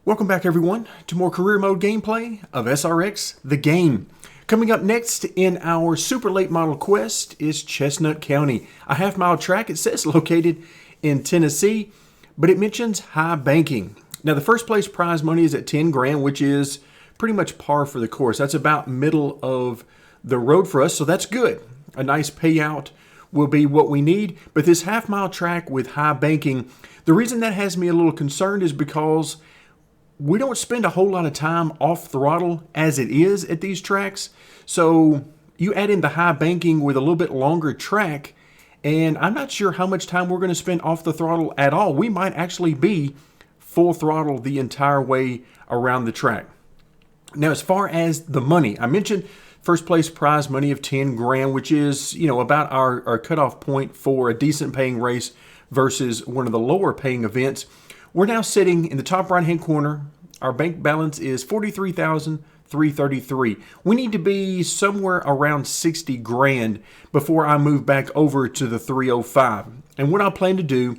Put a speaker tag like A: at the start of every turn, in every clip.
A: Welcome back everyone to more career mode gameplay of SRX, the game. Coming up next in our super late model quest is Chestnut County, a half-mile track. It says located in Tennessee, but it mentions high banking. Now the first place prize money is at 10 grand, which is pretty much par for the course. That's about middle of the road for us, so that's good. A nice payout will be what we need, but this half-mile track with high banking, the reason that has me a little concerned is because we don't spend a whole lot of time off throttle as it is at these tracks. So you add in the high banking with a little bit longer track, and I'm not sure how much time we're going to spend off the throttle at all. We might actually be full throttle the entire way around the track. Now, as far as the money, I mentioned first place prize money of 10 grand, which is, about our cutoff point for a decent paying race versus one of the lower paying events. We're now sitting in the top right-hand corner. Our bank balance is $43,333. We need to be somewhere around 60 grand before I move back over to the 305. And what I plan to do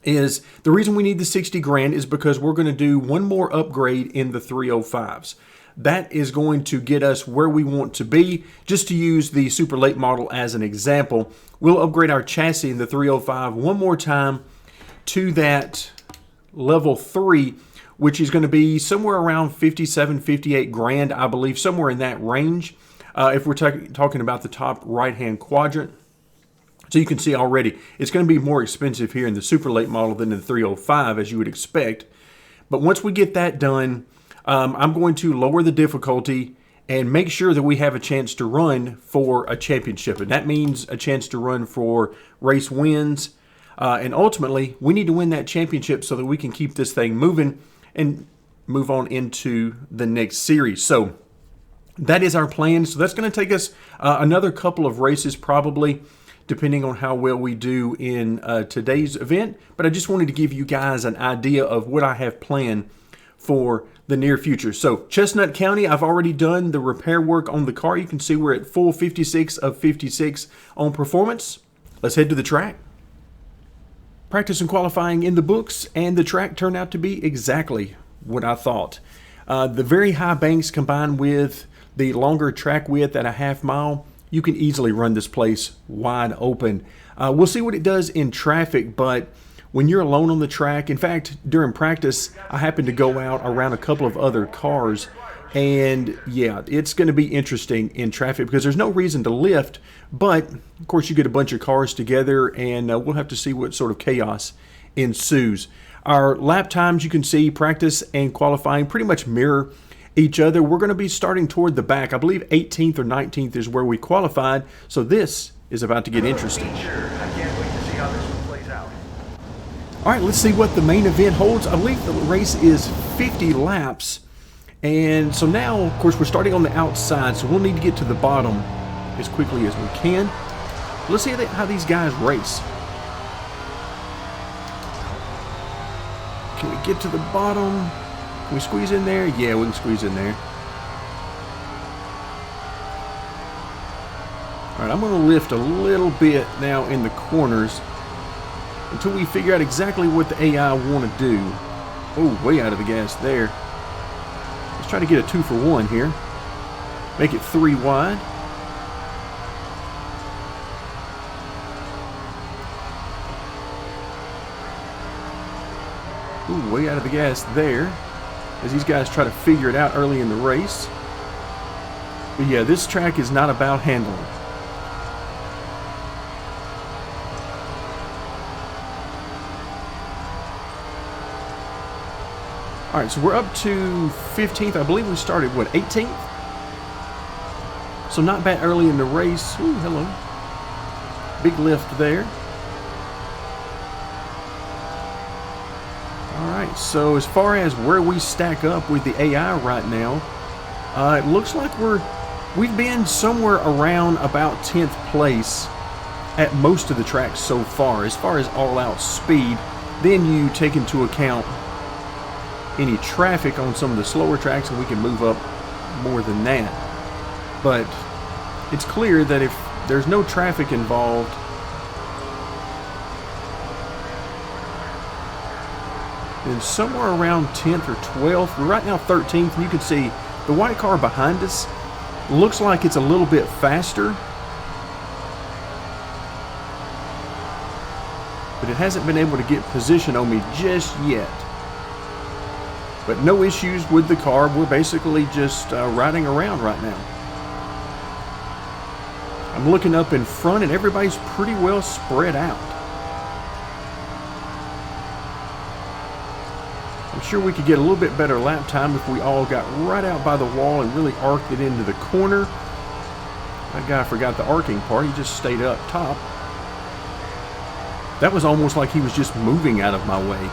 A: is, the reason we need the 60 grand is because we're going to do one more upgrade in the 305s. That is going to get us where we want to be. Just to use the super late model as an example, we'll upgrade our chassis in the 305 one more time to that level 3, which is going to be somewhere around 57, 58 grand, I believe, somewhere in that range, if we're talking about the top right-hand quadrant. So you can see already, it's going to be more expensive here in the super late model than in the 305, as you would expect. But once we get that done, I'm going to lower the difficulty and make sure that we have a chance to run for a championship. And that means a chance to run for race wins. And ultimately, we need to win that championship so that we can keep this thing moving and move on into the next series. So that is our plan. So that's going to take us another couple of races probably, depending on how well we do in today's event. But I just wanted to give you guys an idea of what I have planned for the near future. So Chestnut County, I've already done the repair work on the car. You can see we're at full 56 of 56 on performance. Let's head to the track. Practice and qualifying in the books, and the track turned out to be exactly what I thought. The very high banks combined with the longer track width at a half mile, you can easily run this place wide open. We'll see what it does in traffic, but when you're alone on the track, in fact, during practice, I happened to go out around a couple of other cars, and yeah, it's going to be interesting in traffic because there's no reason to lift, but of course you get a bunch of cars together and we'll have to see what sort of chaos ensues. Our lap times, you can see, practice and qualifying pretty much mirror each other. We're going to be starting toward the back. I believe 18th or 19th is where we qualified, so this is about to get interesting.
B: I can't wait to see how this one plays out.
A: All right, let's see what the main event holds. I believe the race is 50 laps. And so now, of course, we're starting on the outside, so we'll need to get to the bottom as quickly as we can. Let's see how these guys race. Can we get to the bottom? Can we squeeze in there? Yeah, we can squeeze in there. All right, I'm going to lift a little bit now in the corners until we figure out exactly what the AI want to do. Oh, way out of the gas there. Let's try to get a 2-for-1 here. Make it 3 wide. Ooh, way out of the gas there, as these guys try to figure it out early in the race. But yeah, this track is not about handling. All right, so we're up to 15th. I believe we started, what, 18th? So not bad early in the race. Ooh, hello. Big lift there. All right, so as far as where we stack up with the AI right now, it looks like we've been somewhere around about 10th place at most of the tracks so far as all-out speed. Then you take into account any traffic on some of the slower tracks, and we can move up more than that. But it's clear that if there's no traffic involved, then somewhere around 10th or 12th. We're right now 13th, and you can see the white car behind us looks like it's a little bit faster, but it hasn't been able to get position on me just yet. But no issues with the car. We're basically just riding around right now. I'm looking up in front, and everybody's pretty well spread out. I'm sure we could get a little bit better lap time if we all got right out by the wall and really arced it into the corner. That guy forgot the arcing part. He just stayed up top. That was almost like he was just moving out of my way.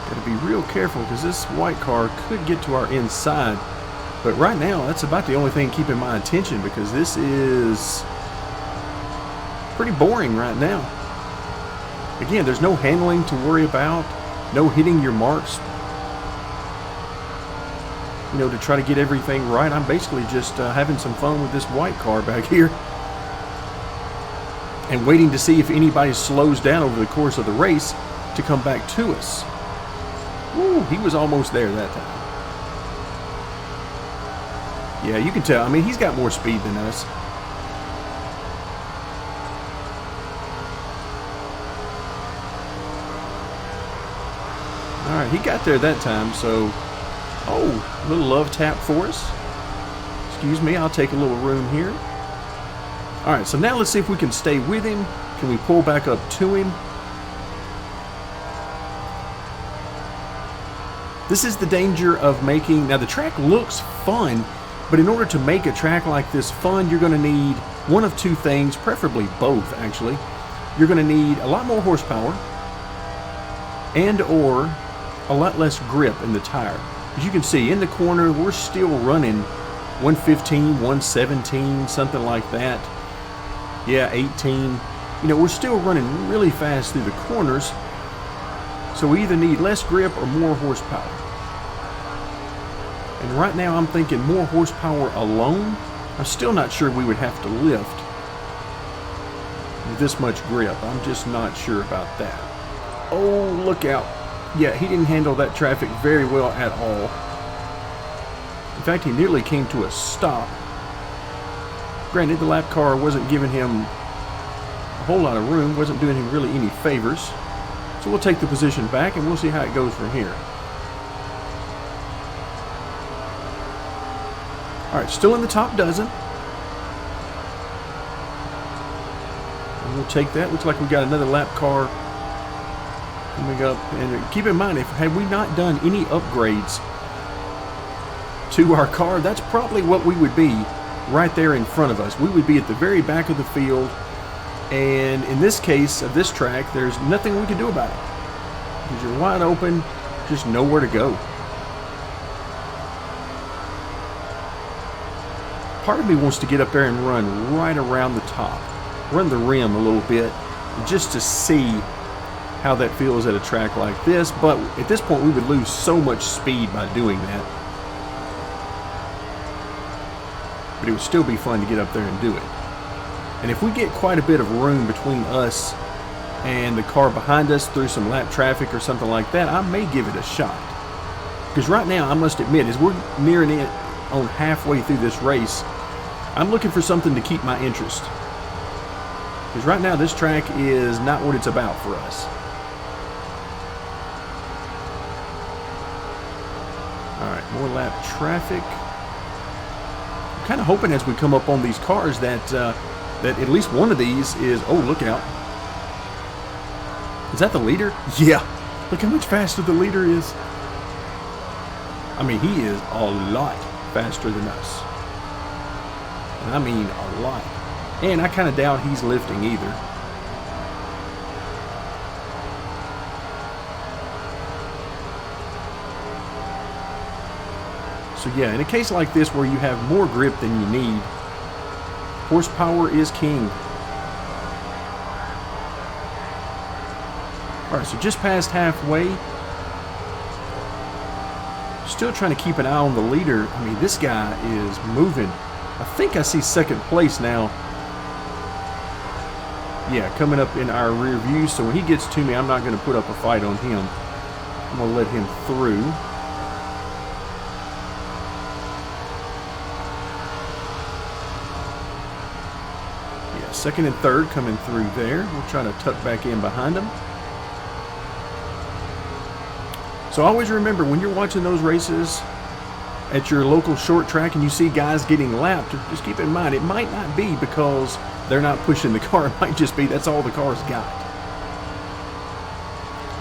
A: Gotta be real careful because this white car could get to our inside. But right now, that's about the only thing keeping my attention because this is pretty boring right now. Again, there's no handling to worry about, no hitting your marks, you know, to try to get everything right. I'm basically just having some fun with this white car back here and waiting to see if anybody slows down over the course of the race to come back to us. Woo, he was almost there that time. Yeah, you can tell. I mean, he's got more speed than us. All right, he got there that time, so... Oh, a little love tap for us. Excuse me, I'll take a little room here. All right, so now let's see if we can stay with him. Can we pull back up to him? This is the danger of making... Now, the track looks fun, but in order to make a track like this fun, you're going to need one of two things, preferably both, actually. You're going to need a lot more horsepower and or a lot less grip in the tire. As you can see, in the corner, we're still running 115, 117, something like that. Yeah, 18. You know, we're still running really fast through the corners, so we either need less grip or more horsepower. And right now I'm thinking more horsepower alone. I'm still not sure we would have to lift with this much grip. I'm just not sure about that. Oh, look out. Yeah, he didn't handle that traffic very well at all. In fact, he nearly came to a stop. Granted, the lap car wasn't giving him a whole lot of room, wasn't doing him really any favors. So we'll take the position back and we'll see how it goes from here. All right, still in the top dozen. And we'll take that. Looks like we got another lap car coming up. And keep in mind, had we not done any upgrades to our car, that's probably what we would be right there in front of us. We would be at the very back of the field. And in this case of this track, there's nothing we can do about it. Because you're wide open, just nowhere to go. Part of me wants to get up there and run right around the top, run the rim a little bit, just to see how that feels at a track like this. But at this point, we would lose so much speed by doing that. But it would still be fun to get up there and do it. And if we get quite a bit of room between us and the car behind us through some lap traffic or something like that, I may give it a shot. Because right now, I must admit, as we're nearing it on halfway through this race, I'm looking for something to keep my interest. Because right now, this track is not what it's about for us. All right, more lap traffic. I'm kind of hoping as we come up on these cars that that at least one of these is... Oh, look out. Is that the leader? Yeah. Look how much faster the leader is. I mean, he is a lot faster than us. And I mean a lot. And I kind of doubt he's lifting either. So yeah, in a case like this where you have more grip than you need, horsepower is king. All right, so just past halfway. still trying to keep an eye on the leader. I mean, this guy is moving. I think I see second place now. Yeah, coming up in our rear view. So when he gets to me, I'm not going to put up a fight on him. I'm going to let him through. Yeah, second and third coming through there. We'll try to tuck back in behind him. So always remember, when you're watching those races at your local short track and you see guys getting lapped, just keep in mind, it might not be because they're not pushing the car. It might just be that's all the car's got.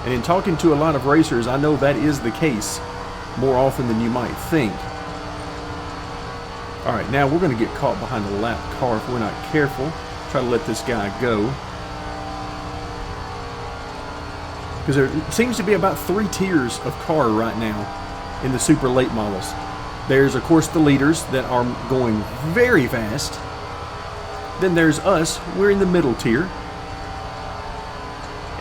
A: And in talking to a lot of racers, I know that is the case more often than you might think. All right, now we're going to get caught behind a lapped car if we're not careful. Try to let this guy go. Because there seems to be about 3 tiers of car right now in the super late models. There's, of course, the leaders that are going very fast. Then there's us. We're in the middle tier.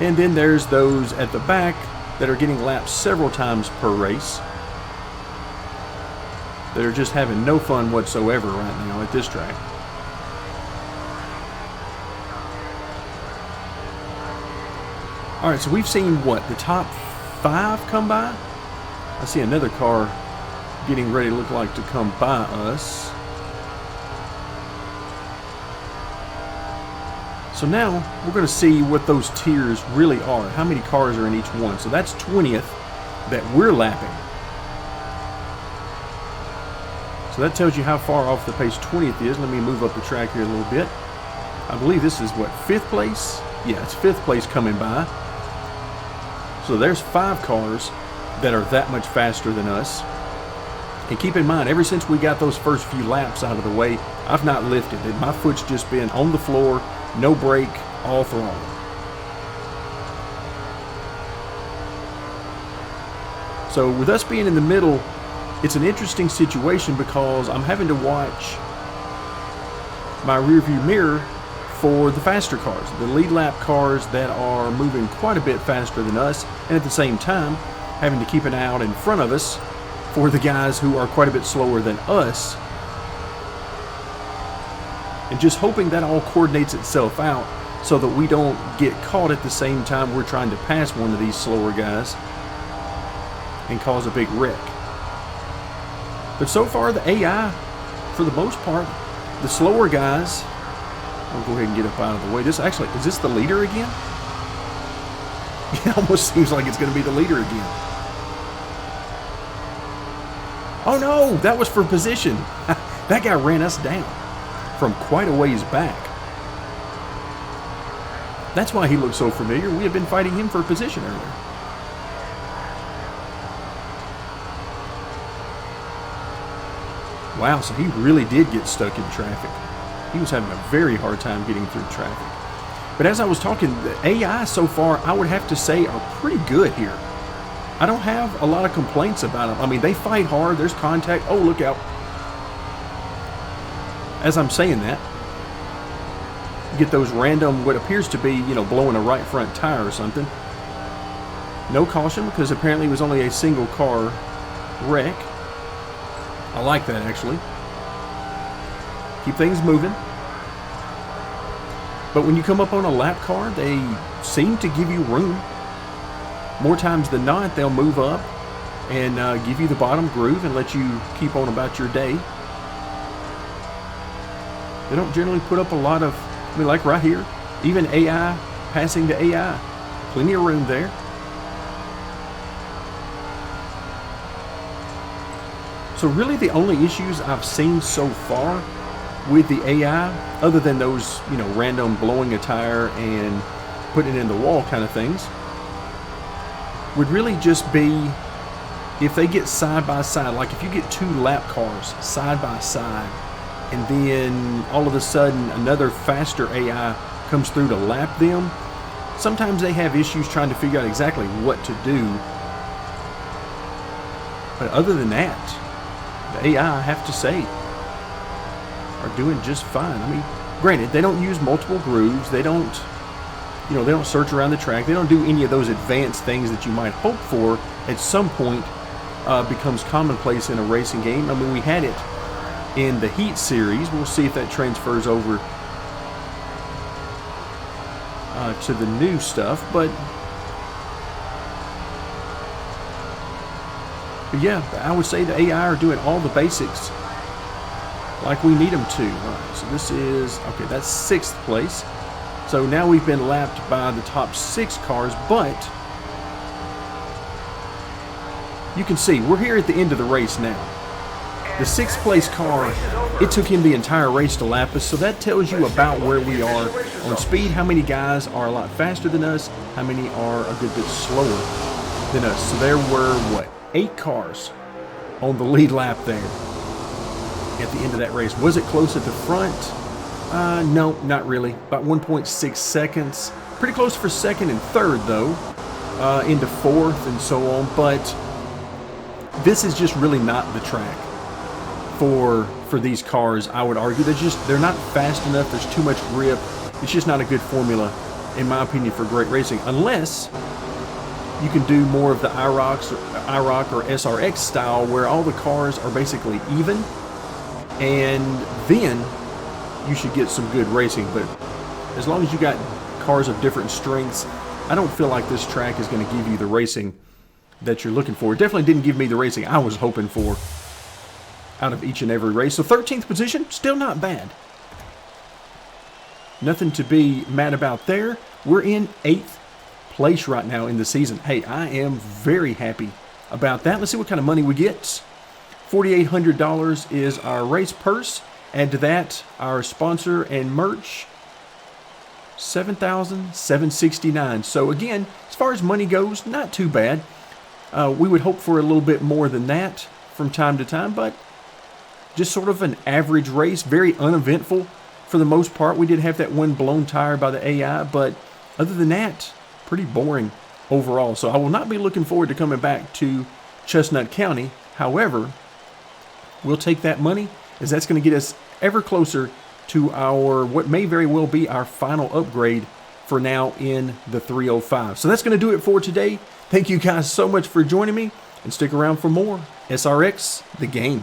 A: And then there's those at the back that are getting lapped several times per race. They're just having no fun whatsoever right now at this track. All right, so we've seen what, the top 5 come by? I see another car getting ready to look like to come by us. So now we're going to see what those tiers really are. How many cars are in each one? So that's 20th that we're lapping. So that tells you how far off the pace 20th is. Let me move up the track here a little bit. I believe this is what, 5th place? Yeah, it's 5th place coming by. So there's 5 cars that are that much faster than us. And keep in mind, ever since we got those first few laps out of the way, I've not lifted. My foot's just been on the floor, no brake, all throttle. So with us being in the middle, it's an interesting situation because I'm having to watch my rearview mirror for the faster cars, the lead lap cars that are moving quite a bit faster than us, and at the same time having to keep an eye out in front of us for the guys who are quite a bit slower than us, and just hoping that all coordinates itself out so that we don't get caught at the same time we're trying to pass one of these slower guys and cause a big wreck. But so far the AI, for the most part, the slower guys, I'll go ahead and get up out of the way. This actually, is this the leader again? It almost seems like it's going to be the leader again. Oh no, that was for position. That guy ran us down from quite a ways back. That's why he looked so familiar. We had been fighting him for position earlier. Wow, so he really did get stuck in traffic. He was having a very hard time getting through traffic. But as I was talking, the AI so far, I would have to say, are pretty good here. I don't have a lot of complaints about them. I mean, they fight hard. There's contact. Oh, look out. As I'm saying that, you get those random, what appears to be, blowing a right front tire or something. No caution because apparently it was only a single car wreck. I like that, actually. Keep things moving. But when you come up on a lap car, they seem to give you room. More times than not, they'll move up and give you the bottom groove and let you keep on about your day. They don't generally put up a lot of, like right here, even AI, passing to AI. Plenty of room there. So really the only issues I've seen so far with the AI, other than those, random blowing a tire and putting it in the wall kind of things, would really just be if they get side by side, like if you get 2 lap cars side by side, and then all of a sudden another faster AI comes through to lap them, sometimes they have issues trying to figure out exactly what to do. But other than that, the AI, I have to say, are doing just fine. I mean, granted, they don't use multiple grooves. They don't, they don't search around the track. They don't do any of those advanced things that you might hope for at some point becomes commonplace in a racing game. I mean, we had it in the Heat series. We'll see if that transfers over to the new stuff. But yeah, I would say the AI are doing all the basics like we need them to. All right, so this is, okay, that's 6th place. So now we've been lapped by the top 6 cars, but you can see we're here at the end of the race now. The 6th place car, it took him the entire race to lap us, so that tells you about where we are on speed, how many guys are a lot faster than us, how many are a good bit slower than us. So there were, what, 8 cars on the lead lap there at the end of that race. Was it close at the front? No, not really. About 1.6 seconds. Pretty close for 2nd and 3rd, though, into 4th and so on. But this is just really not the track for these cars, I would argue. They're not fast enough. There's too much grip. It's just not a good formula, in my opinion, for great racing, unless you can do more of the IROC or SRX style, where all the cars are basically even, and then you should get some good racing. But as long as you got cars of different strengths, I don't feel like this track is going to give you the racing that you're looking for. It definitely didn't give me the racing I was hoping for out of each and every race. So 13th position, still not bad. Nothing to be mad about there. We're in 8th place right now in the season. Hey, I am very happy about that. Let's see what kind of money we get. $4,800 is our race purse. Add to that our sponsor and merch, $7,769. So again, as far as money goes, not too bad. We would hope for a little bit more than that from time to time, but just sort of an average race, very uneventful for the most part. We did have that one blown tire by the AI, but other than that, pretty boring overall. So I will not be looking forward to coming back to Chestnut County. However, we'll take that money, as that's going to get us ever closer to our, what may very well be our final upgrade for now in the 305. So that's going to do it for today. Thank you guys so much for joining me, and stick around for more SRX, the game.